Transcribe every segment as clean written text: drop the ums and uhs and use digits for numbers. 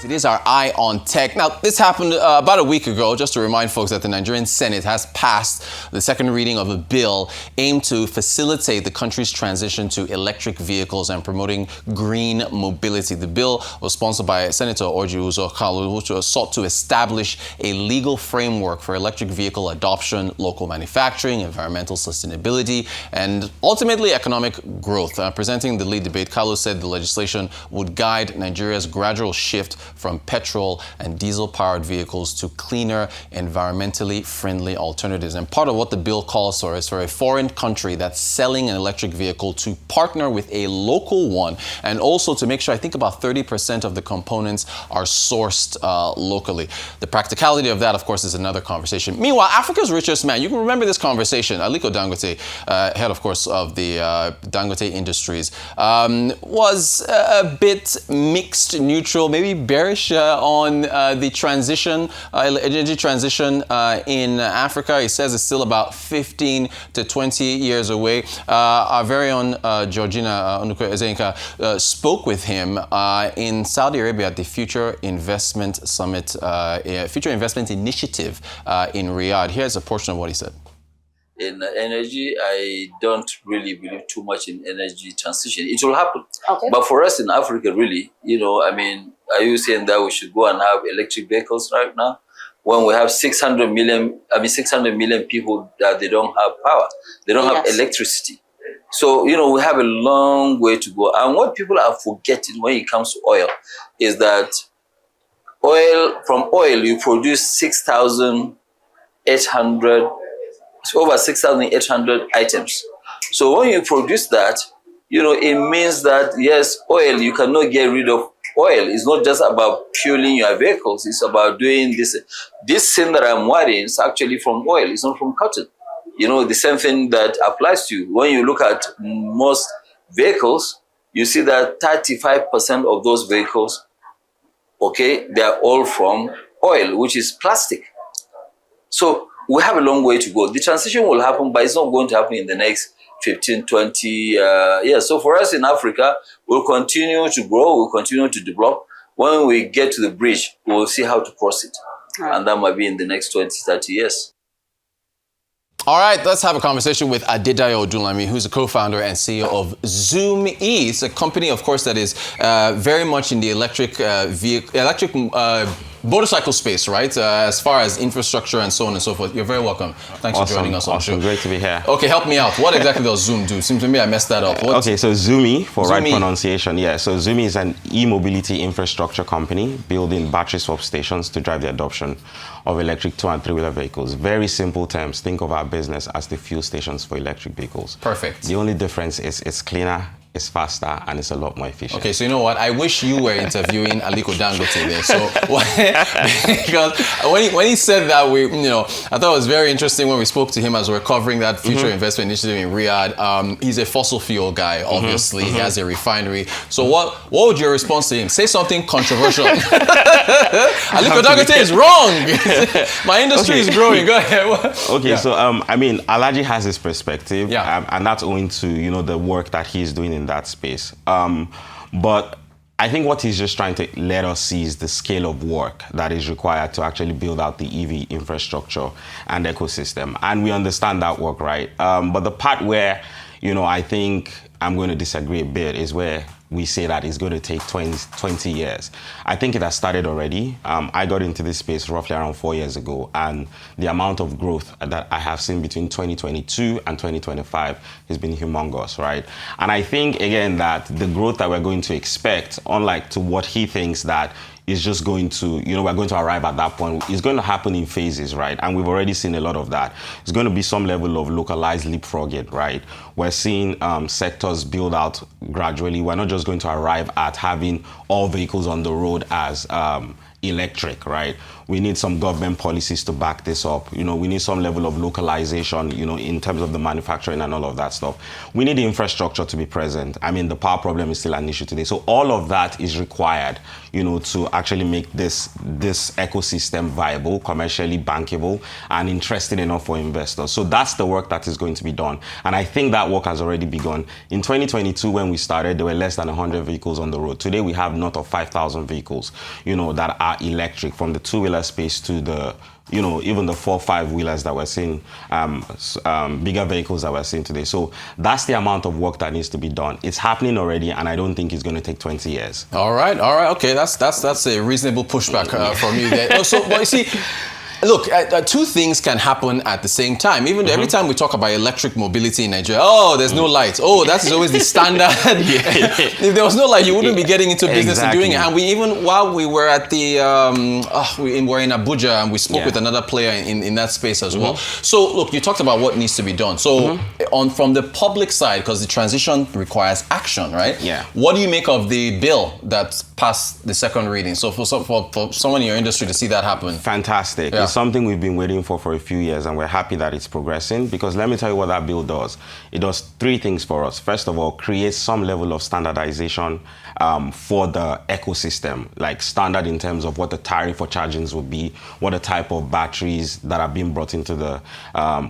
It is our Eye on Tech. Now, this happened about a week ago, just to remind folks that the Nigerian Senate has passed the second reading of a bill aimed to facilitate the country's transition to electric vehicles and promoting green mobility. The bill was sponsored by Senator Orji Uzor Kalu, which sought to establish a legal framework for electric vehicle adoption, local manufacturing, environmental sustainability, and ultimately economic growth. Presenting the lead debate, Kalu said the legislation would guide Nigeria's gradual shift from petrol and diesel-powered vehicles to cleaner, environmentally friendly alternatives. And part of what the bill calls for is for a foreign country that's selling an electric vehicle to partner with a local one, and also to make sure, I think about 30% of the components are sourced locally. The practicality of that, of course, is another conversation. Meanwhile, Africa's richest man, you can remember this conversation, Aliko Dangote, head, of course, of the Dangote Industries, was a bit mixed, neutral, maybe bearish on the transition, energy transition in Africa. He says it's still about 15 to 20 years away. Our very own Georgina Onuko-Ezenka spoke with him in Saudi Arabia at the Future Investment Summit, Future Investment Initiative in Riyadh. Here's a portion of what he said. In energy, I don't really believe too much in energy transition. It will happen. Okay. But for us in Africa, really, are you saying that we should go and have electric vehicles right now when we have 600 million people that they don't have power, they don't have electricity. So, we have a long way to go. And what people are forgetting when it comes to oil is that from oil, you produce 6,800 over 6,800 items. So when you produce that, it means that, yes, oil, you cannot get rid of oil. It's not just about fueling your vehicles. It's about doing this. This thing that I'm wearing is actually from oil. It's not from cotton. The same thing that applies to you. When you look at most vehicles, you see that 35% of those vehicles, they are all from oil, which is plastic. So we have a long way to go. The transition will happen, but it's not going to happen in the next 15, 20 years. So for us in Africa, we'll continue to grow, we'll continue to develop. When we get to the bridge, we'll see how to cross it. Right. And that might be in the next 20, 30 years. All right, let's have a conversation with Adedayo Odunlami, who's the co-founder and CEO of ZOOMe. It's a company, of course, that is very much in the electric motorcycle space, right? As far as infrastructure and so on and so forth. You're very welcome. Thanks for joining us on the show. Great to be here. Okay, help me out. What exactly does ZOOMe do? Seems to me I messed that up. Okay, so ZOOMe, for right pronunciation, yeah. So ZOOMe is an e-mobility infrastructure company building battery swap stations to drive the adoption of electric 2- and 3-wheeler vehicles. Very simple terms. Think of our business as the fuel stations for electric vehicles. Perfect. The only difference is it's cleaner, it's faster, and it's a lot more efficient. Okay, so you know what? I wish you were interviewing Aliko Dangote there. So because when he said that, I thought it was very interesting when we spoke to him as we were covering that Future Investment Initiative in Riyadh. He's a fossil fuel guy, obviously. He has a refinery. So what would your response to him? Say something controversial. Aliko Dangote is wrong. My industry is growing. Go ahead. Okay, so Alhaji has his perspective, and that's owing to the work that he's doing in that space. But I think what he's just trying to let us see is the scale of work that is required to actually build out the EV infrastructure and ecosystem. And we understand that work, right? But the part where, I think I'm going to disagree a bit is where we say that it's going to take 20 years. I think it has started already. I got into this space roughly around 4 years ago, and the amount of growth that I have seen between 2022 and 2025 has been humongous, right? And I think, again, that the growth that we're going to expect, unlike to what he thinks that is just going to, we're going to arrive at that point. It's going to happen in phases, right? And we've already seen a lot of that. It's going to be some level of localized leapfrogging, right? We're seeing sectors build out gradually. We're not just going to arrive at having all vehicles on the road as electric, right? We need some government policies to back this up. You know, we need some level of localization, you know, in terms of the manufacturing and all of that stuff. We need the infrastructure to be present. I mean, the power problem is still an issue today. So all of that is required, you know, to actually make this ecosystem viable, commercially bankable, and interesting enough for investors. So that's the work that is going to be done. And I think that work has already begun. In 2022, when we started, there were less than 100 vehicles on the road. Today, we have north of 5,000 vehicles, you know, that are electric, from the two-wheeler space to the, you know, even the 4-5-wheelers that we're seeing, bigger vehicles that we're seeing today. So that's the amount of work that needs to be done. It's happening already, and I don't think it's going to take 20 years. All right. Okay, that's a reasonable pushback from you there. So, well, you see, look, two things can happen at the same time. Even every time we talk about electric mobility in Nigeria, there's no lights. That is always the standard. If there was no light, you wouldn't be getting into business and doing it. And we even, while we were at the, we were in Abuja, and we spoke with another player in that space as well. So look, you talked about what needs to be done. So from the public side, because the transition requires action, right? Yeah. What do you make of the bill that passed the second reading? So for someone in your industry to see that happen. Fantastic. Yeah. It's something we've been waiting for a few years, and we're happy that it's progressing, because let me tell you what that bill does. It does three things for us. First of all, creates some level of standardization for the ecosystem, like standard in terms of what the tariff for chargings would be, what the type of batteries that are being brought into the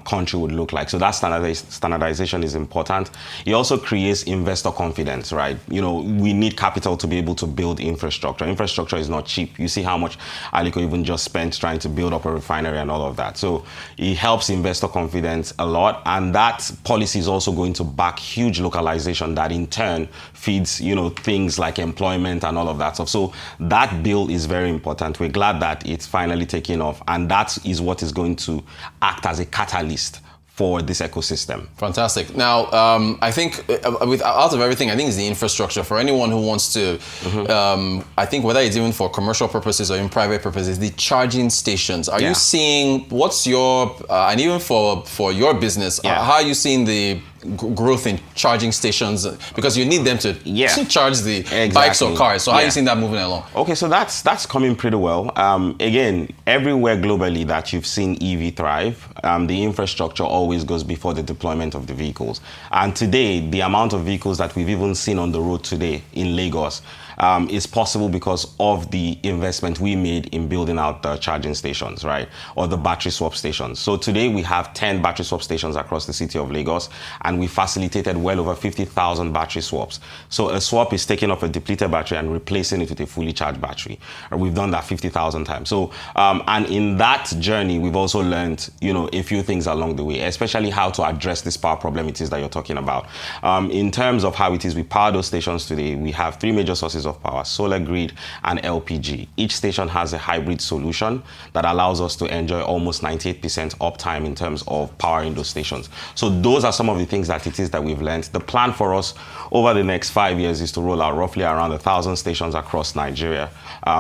country would look like. So that standardization is important. It also creates investor confidence, right? You know, we need capital to be able to build infrastructure. Infrastructure is not cheap. You see how much Aliko even just spent trying to build up a refinery and all of that. So it helps investor confidence a lot, and that policy is also going to back huge localization that in turn feeds, you know, things like employment and all of that stuff. So that bill is very important. We're glad that it's finally taking off, and that is what is going to act as a catalyst for this ecosystem. Fantastic. Now, I think out of everything, I think it's the infrastructure. For anyone who wants to, I think whether it's even for commercial purposes or in private purposes, the charging stations. Are you seeing, what's your, and even for your business, how are you seeing the growth in charging stations, because you need them to charge the bikes or cars? So how are you seeing that moving along? Okay, so that's coming pretty well. Again, everywhere globally that you've seen EV thrive, the infrastructure always goes before the deployment of the vehicles. And today, the amount of vehicles that we've even seen on the road today in Lagos is possible because of the investment we made in building out the charging stations, right? Or the battery swap stations. So today we have 10 battery swap stations across the city of Lagos, and we facilitated well over 50,000 battery swaps. So a swap is taking off a depleted battery and replacing it with a fully charged battery. We've done that 50,000 times. So, and in that journey, we've also learned, you know, a few things along the way, especially how to address this power problem it is that you're talking about. In terms of how it is we power those stations today, we have three major sources of power: solar, grid, and LPG. Each station has a hybrid solution that allows us to enjoy almost 98% uptime in terms of powering those stations. So those are some of the things that it is that we've learned. The plan for us over the next 5 years is to roll out roughly around 1,000 stations across Nigeria,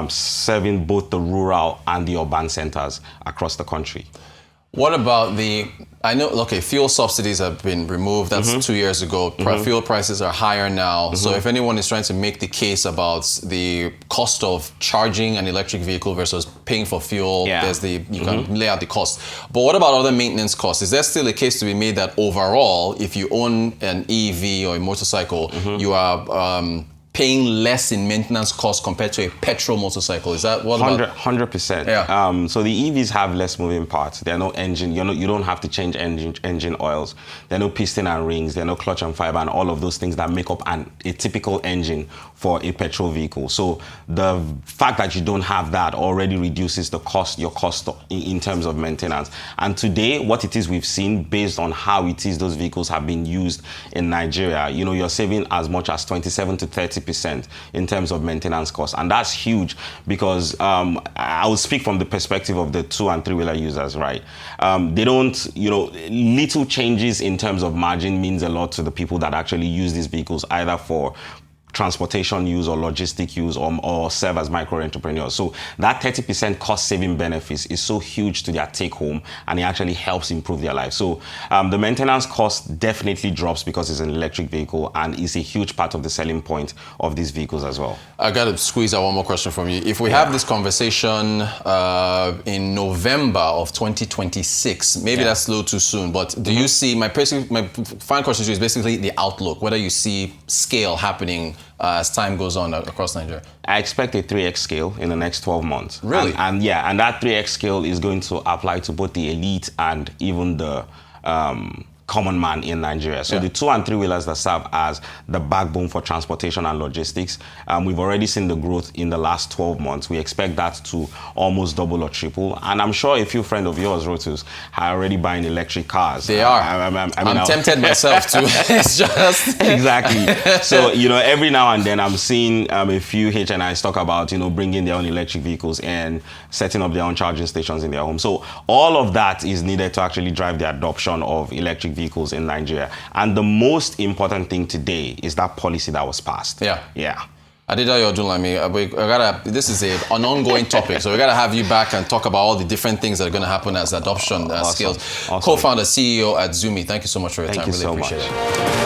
serving both the rural and the urban centers across the country. What about I know, okay, fuel subsidies have been removed. That's 2 years ago. Fuel prices are higher now. So if anyone is trying to make the case about the cost of charging an electric vehicle versus paying for fuel, you can lay out the cost. But what about other maintenance costs? Is there still a case to be made that overall, if you own an EV or a motorcycle, you are paying less in maintenance costs compared to a petrol motorcycle? Is that what? 100%. Yeah. So the EVs have less moving parts. There are no engine. You don't have to change engine oils. There are no piston and rings. There are no clutch and fiber and all of those things that make up a typical engine for a petrol vehicle. So the fact that you don't have that already reduces your cost in terms of maintenance. And today, what it is we've seen based on how it is those vehicles have been used in Nigeria, you know, you're saving as much as 27 to 30% in terms of maintenance costs. And that's huge because I will speak from the perspective of the 2- and 3-wheeler users, right? They don't, you know, little changes in terms of margin means a lot to the people that actually use these vehicles, either for transportation use or logistic use or serve as micro entrepreneurs. So that 30% cost saving benefits is so huge to their take home, and it actually helps improve their life. So the maintenance cost definitely drops because it's an electric vehicle, and is a huge part of the selling point of these vehicles as well. I got to squeeze out one more question from you. If we have this conversation in November of 2026, maybe that's a little too soon, but do you see, my final question to you is basically the outlook, whether you see scale happening as time goes on across Nigeria? I expect a 3x scale in the next 12 months. Really? And that 3x scale is going to apply to both the elite and even the common man in Nigeria. So the 2 and 3 wheelers that serve as the backbone for transportation and logistics, we've already seen the growth in the last 12 months. We expect that to almost double or triple. And I'm sure a few friends of yours, Rotus, are already buying electric cars. They are. I'm tempted myself to. It's just exactly. So, every now and then I'm seeing a few HNIs talk about, bringing their own electric vehicles and setting up their own charging stations in their home. So all of that is needed to actually drive the adoption of electric vehicles in Nigeria. And the most important thing today is that policy that was passed. Yeah. Adedayo Odunlami, this is an ongoing topic, so we got to have you back and talk about all the different things that are going to happen as adoption scales. Awesome. Co-founder, CEO at ZOOMe, thank you so much for your time. Thank you so much. Appreciate it.